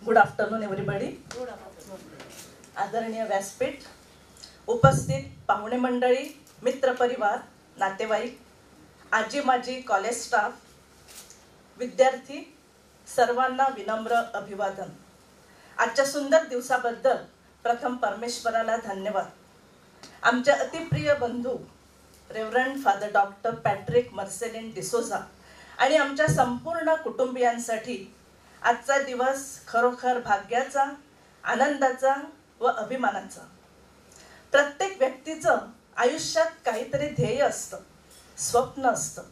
Good afternoon everybody. आदरणीय व्यासपीठ, उपस्थित पाहुणे मंडळी, मित्रपरिवार, नातेवाईक, आजी माजी कॉलेज स्टाफ, विद्यार्थी, सर्वांना विनम्र अभिवादन. आजच्या सुंदर दिवसाबद्दल प्रथम परमेश्वराला धन्यवाद. आमचे अतिप्रिय बंधू reverend father doctor Patrick Marcelin D'Souza आणि आमच्या संपूर्ण कुटुंबियांसाठी आजचा दिवस खरोखर भाग्याचा, आनंदाचा व अभिमानाचा. प्रत्येक व्यक्तीचं आयुष्यात काहीतरी ध्येय असतं, स्वप्न असतं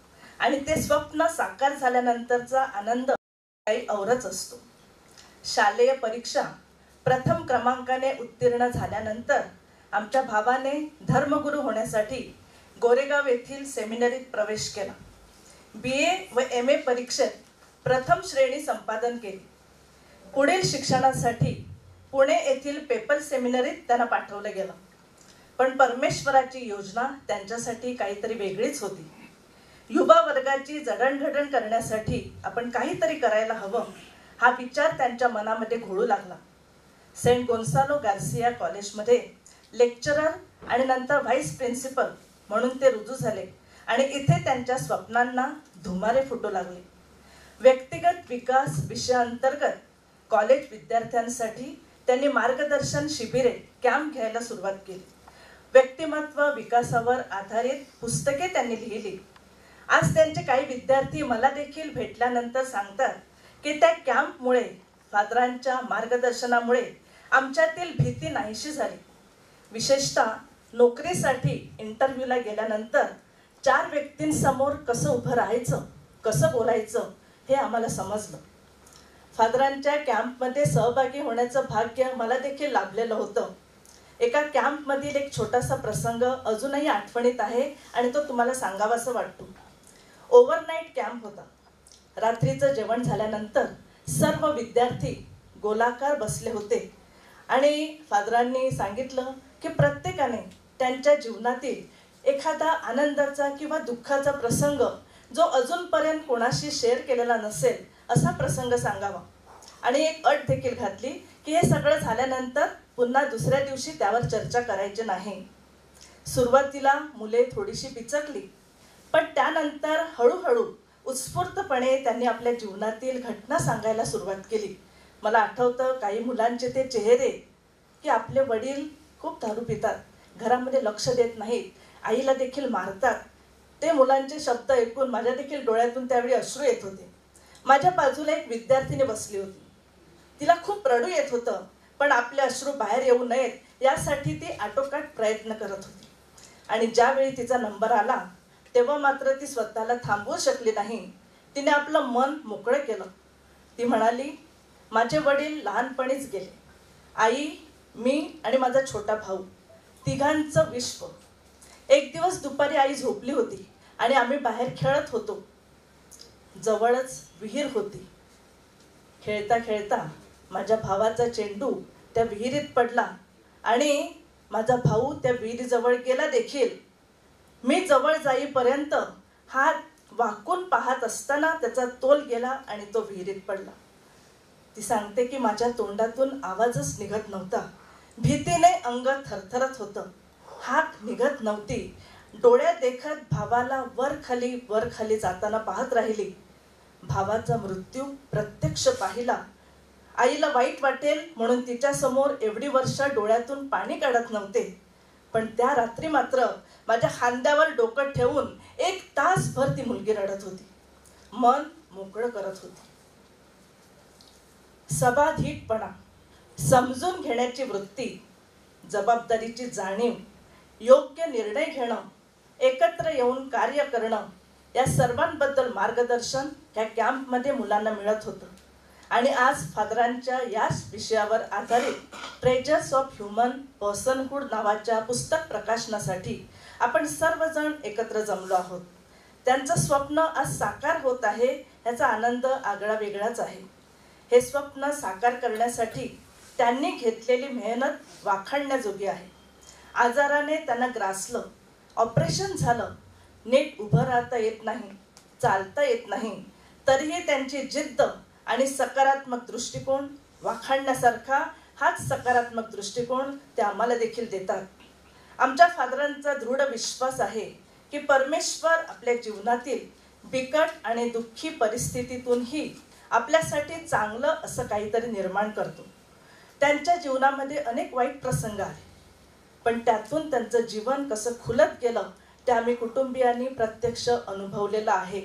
आणि ते स्वप्न साकार झाल्यानंतरचा आनंद काही औरच असतो. शालेय परीक्षा प्रथम क्रमांकाने उत्तीर्ण झाल्यानंतर आमच्या भावाने धर्मगुरू होण्यासाठी गोरेगाव येथील सेमिनरीत प्रवेश केला. BA व MA परीक्षेत प्रथम श्रेणी संपादन केली. पुढील शिक्षणासाठी पुणे येथील पेपल सेमिनरीत त्यांना पाठवलं गेलं. पण परमेश्वराची योजना त्यांच्यासाठी काहीतरी वेगळीच होती. युवा वर्गाची जडणघडण करण्यासाठी आपण काहीतरी करायला हवं हा विचार त्यांच्या मनामध्ये घोळू लागला. सेंट गोन्सालो गार्सिया कॉलेजमध्ये लेक्चरर आणि नंतर व्हाईस प्रिन्सिपल म्हणून ते रुजू झाले आणि इथे त्यांच्या स्वप्नांना धुमारे फुटू लागले. व्यक्तिगत विकास विषयाअंतर्गत कॉलेज विद्यार्थ्यांसाठी त्यांनी मार्गदर्शन शिबिरे, कॅम्प घ्यायला सुरुवात केली. व्यक्तिमत्व विकासावर आधारित पुस्तके त्यांनी लिहिली. आज त्यांचे काही विद्यार्थी मला देखील भेटल्यानंतर सांगतात की त्या कॅम्पमुळे, फादरांच्या मार्गदर्शनामुळे आमच्यातील भीती नाहीशी झाली. विशेषतः नोकरीसाठी इंटरव्ह्यूला गेल्यानंतर 4 व्यक्तींसमोर कसं उभं राहायचं, कसं बोलायचं हे आम्हाला समजलं. फादरांच्या कॅम्पमध्ये सहभागी होण्याचं भाग्य मला देखील लाभलेलं होतं. एका कॅम्पमधील एक छोटासा प्रसंग अजूनही आठवणीत आहे आणि तो तुम्हाला सांगावासा वाटतो. ओव्हरनाईट कॅम्प होता. रात्रीचं जेवण झाल्यानंतर सर्व विद्यार्थी गोलाकार बसले होते आणि फादरांनी सांगितलं की प्रत्येकाने त्यांच्या जीवनातील एखादा आनंदाचा किंवा दुःखाचा प्रसंग जो अजूनपर्यंत कोणाशी शेअर केलेला नसेल असा प्रसंग सांगावा आणि एक अट देखील घातली की हे सगळं झाल्यानंतर पुन्हा दुसऱ्या दिवशी त्यावर चर्चा करायची नाही. सुरुवातीला मुले थोडीशी बिचकली, पण त्यानंतर हळूहळू उत्स्फूर्तपणे त्यांनी आपल्या जीवनातील घटना सांगायला सुरुवात केली. मला आठवतं काही मुलांचे ते चेहरे की आपले वडील खूप दारू पितात, घरामध्ये लक्ष देत नाहीत, आईला देखील मारतात. ते मुलांचे शब्द ऐकून माझ्या देखील डोळ्यातून त्यावेळी अश्रू येत होते. माझ्या बाजूला एक विद्यार्थिनी बसली होती. तिला खूप रडू येत होतं, पण आपले अश्रू बाहेर येऊ नयेत यासाठी ती आटोकाट प्रयत्न करत होती. आणि ज्यावेळी तिचा नंबर आला तेव्हा मात्र ती स्वतःला थांबवू शकली नाही. तिने आपलं मन मोकळं केलं. ती म्हणाली, माझे वडील लहानपणीच गेले. आई, मी आणि माझा छोटा भाऊ, तिघांचं विश्व. एक दिवस दुपारी आई झोपली होती आणि आम्ही बाहेर खेळत होतो. जवळच विहीर होती. खेळता खेळता माझ्या भावाचा चेंडू त्या विहिरीत पडला आणि माझा भाऊ त्या विहिरीजवळ गेला देखील. मी जवळ जाईपर्यंत हात वाकून पाहत असताना त्याचा तोल गेला आणि तो विहिरीत पडला. ती सांगते की माझ्या तोंडातून आवाजच निघत नव्हता. भीतीने अंग थरथरत होतं. हाक निघत नव्हती. डोळ्यात देखत भावाला वर खाली जाताना पाहत राहिली. भावाचा मृत्यू प्रत्यक्ष पाहिला. आईला वाईट वाटेल म्हणून तिच्या समोर एवढी वर्ष डोळ्यातून पाणी काढत नव्हते. पण त्या रात्री मात्र माझ्या खांद्यावर डोकं ठेवून 1 तासभर ती मुलगी रडत होती, मन मोकळं करत होती. सबाधीटपणा, समजून घेण्याची वृत्ती, जबाबदारीची जाणीव, योग्य निर्णय घेणं, एकत्र येऊन कार्य करणं या सर्वांबद्दल मार्गदर्शन ह्या कॅम्पमध्ये मुलांना मिळत होतं. आणि आज फादरांच्या याच विषयावर आधारित ट्रेजर्स ऑफ ह्युमन पर्सनहूड नावाच्या पुस्तक प्रकाशनासाठी आपण सर्वजण एकत्र जमलो आहोत. त्यांचं स्वप्न आज साकार होत आहे याचा आनंद आगळा वेगळाच आहे. हे स्वप्न साकार करण्यासाठी त्यांनी घेतलेली मेहनत वाखाणण्याजोगी आहे. आजाराने त्यांना ग्रासलं, ऑपरेशन झालं, नीट उभं राहता येत नाही, चालता येत नाही, तरीही त्यांची जिद्द आणि सकारात्मक दृष्टिकोन वाखाणण्यासारखा हाच सकारात्मक दृष्टिकोन ते आम्हाला देखील देतात. आमच्या फादरांचा दृढ विश्वास आहे की परमेश्वर आपल्या जीवनातील बिकट आणि दुःखी परिस्थितीतूनही आपल्यासाठी चांगलं असं काहीतरी निर्माण करतो. त्यांच्या जीवनामध्ये अनेक वाईट प्रसंग आले, पण त्यातून त्यांचं जीवन कसं खुलत गेलं ते आम्ही कुटुंबियांनी प्रत्यक्ष अनुभवलेलं आहे.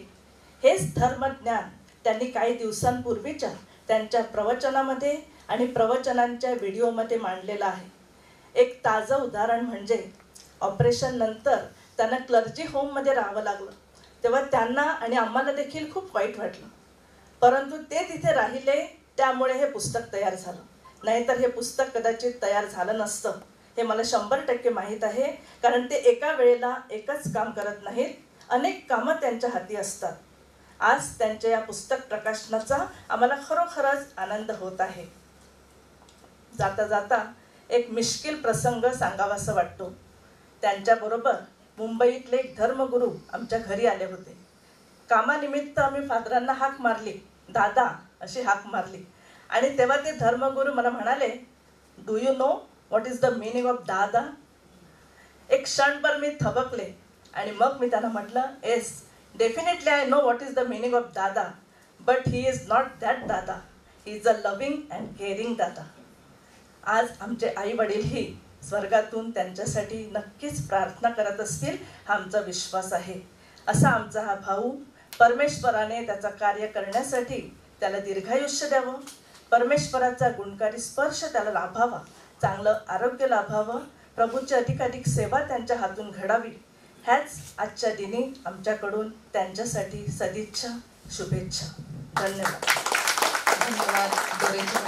हेच धर्मज्ञान त्यांनी काही दिवसांपूर्वीच्या त्यांच्या प्रवचनामध्ये आणि प्रवचनांच्या व्हिडिओमध्ये मांडलेलं आहे. एक ताजं उदाहरण म्हणजे ऑपरेशन नंतर त्यांना क्लर्जी होममध्ये राहावं लागलं. तेव्हा त्यांना आणि आम्हाला देखील खूप वाईट वाटलं, परंतु ते तिथे राहिले त्यामुळे हे पुस्तक तयार झालं. नाहीतर हे पुस्तक कदाचित तयार झालं नसतं, हे मला 100% माहीत आहे. कारण ते एका वेळेला एकच काम करत नाहीत, अनेक कामं त्यांच्या हाती असतात. आज त्यांच्या या पुस्तक प्रकाशनाचा आम्हाला खरोखरच आनंद होत आहे. जाता जाता एक मिश्किल प्रसंग सांगावासा वाटतो. त्यांच्याबरोबर मुंबईतले एक धर्मगुरू आमच्या घरी आले होते. कामानिमित्त आम्ही फादरांना हाक मारली, दादा अशी हाक मारली, आणि तेव्हा ते धर्मगुरू मला म्हणाले, do you know what is the meaning of दादा? एक क्षणभर मी थबकले आणि मग मी त्यांना म्हटलं, yes definitely I know what is the meaning of दादा, but he is not that दादा, he is a loving and caring दादा. आज आमचे आई वडीलही स्वर्गातून त्यांच्यासाठी नक्कीच प्रार्थना करत असतील हा आमचा विश्वास आहे. असा आमचा हा भाऊ, परमेश्वराने त्याचा कार्य करण्यासाठी त्याला दीर्घायुष्य द्यावं, परमेश्वराचा गुणकारी स्पर्श त्याला लाभावा, चांगलं आरोग्य लाभावं, प्रभूची अधिकाधिक सेवा त्यांच्या हातून घडावी, ह्याच आजच्या दिनी आमच्याकडून त्यांच्यासाठी सदिच्छा, शुभेच्छा. धन्यवाद. धन्यवाद.